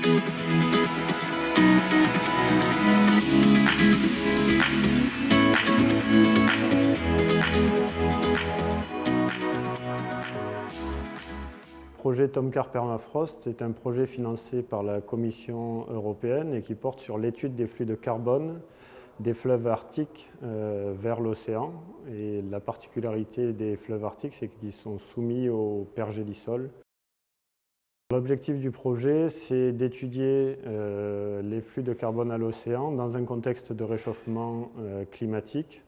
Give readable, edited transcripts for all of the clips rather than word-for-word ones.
Le projet Tomcar Permafrost est un projet financé par la Commission européenne et qui porte sur l'étude des flux de carbone des fleuves arctiques vers l'océan. Et la particularité des fleuves arctiques, c'est qu'ils sont soumis au pergélisol. L'objectif du projet, c'est d'étudier les flux de carbone à l'océan dans un contexte de réchauffement climatique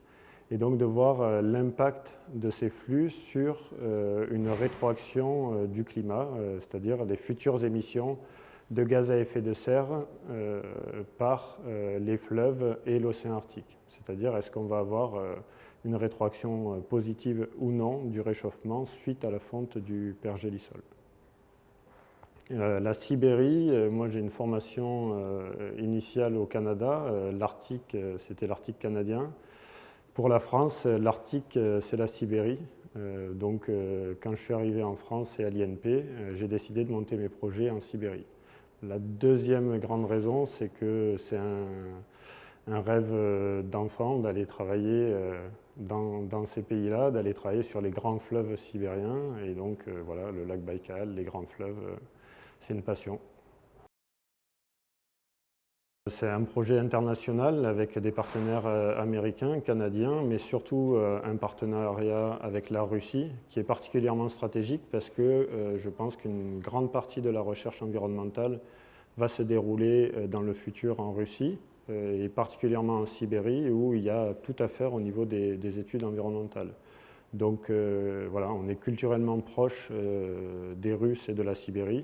et donc de voir l'impact de ces flux sur une rétroaction du climat, c'est-à-dire les futures émissions de gaz à effet de serre par les fleuves et l'océan Arctique. C'est-à-dire, est-ce qu'on va avoir une rétroaction positive ou non du réchauffement suite à la fonte du pergélisol. La Sibérie, moi j'ai une formation initiale au Canada, l'Arctique, c'était l'Arctique canadien. Pour la France, l'Arctique, c'est la Sibérie. Donc, quand je suis arrivé en France et à l'INP, j'ai décidé de monter mes projets en Sibérie. La deuxième grande raison, c'est que c'est un rêve d'enfant d'aller travailler dans ces pays-là, d'aller travailler sur les grands fleuves sibériens. Et donc, voilà, le lac Baïkal, les grands fleuves, c'est une passion. C'est un projet international avec des partenaires américains, canadiens, mais surtout un partenariat avec la Russie qui est particulièrement stratégique parce que je pense qu'une grande partie de la recherche environnementale va se dérouler dans le futur en Russie et particulièrement en Sibérie où il y a tout à faire au niveau des études environnementales. Donc voilà, on est culturellement proche des Russes et de la Sibérie.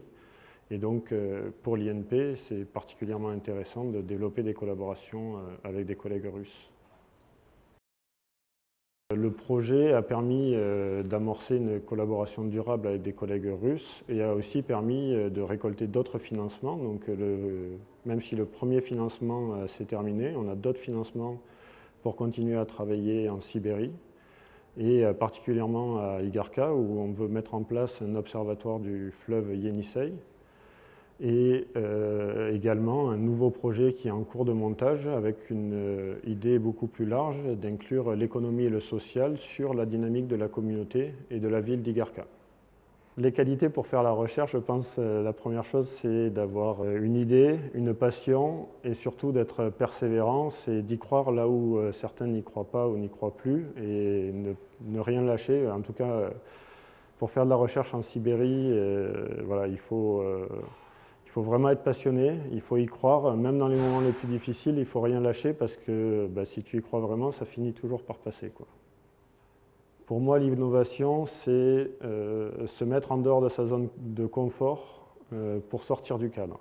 Et donc, pour l'INP, c'est particulièrement intéressant de développer des collaborations avec des collègues russes. Le projet a permis d'amorcer une collaboration durable avec des collègues russes et a aussi permis de récolter d'autres financements. Donc, même si le premier financement s'est terminé, on a d'autres financements pour continuer à travailler en Sibérie et particulièrement à Igarka où on veut mettre en place un observatoire du fleuve Yenisei. Et également un nouveau projet qui est en cours de montage avec une idée beaucoup plus large d'inclure l'économie et le social sur la dynamique de la communauté et de la ville d'Igarka. Les qualités pour faire la recherche, je pense la première chose c'est d'avoir une idée, une passion et surtout d'être persévérant, c'est d'y croire là où certains n'y croient pas ou n'y croient plus et ne rien lâcher. En tout cas, pour faire de la recherche en Sibérie, voilà, il faut vraiment être passionné, il faut y croire, même dans les moments les plus difficiles, il ne faut rien lâcher parce que si tu y crois vraiment, ça finit toujours par passer, quoi. Pour moi, l'innovation, c'est se mettre en dehors de sa zone de confort pour sortir du cadre.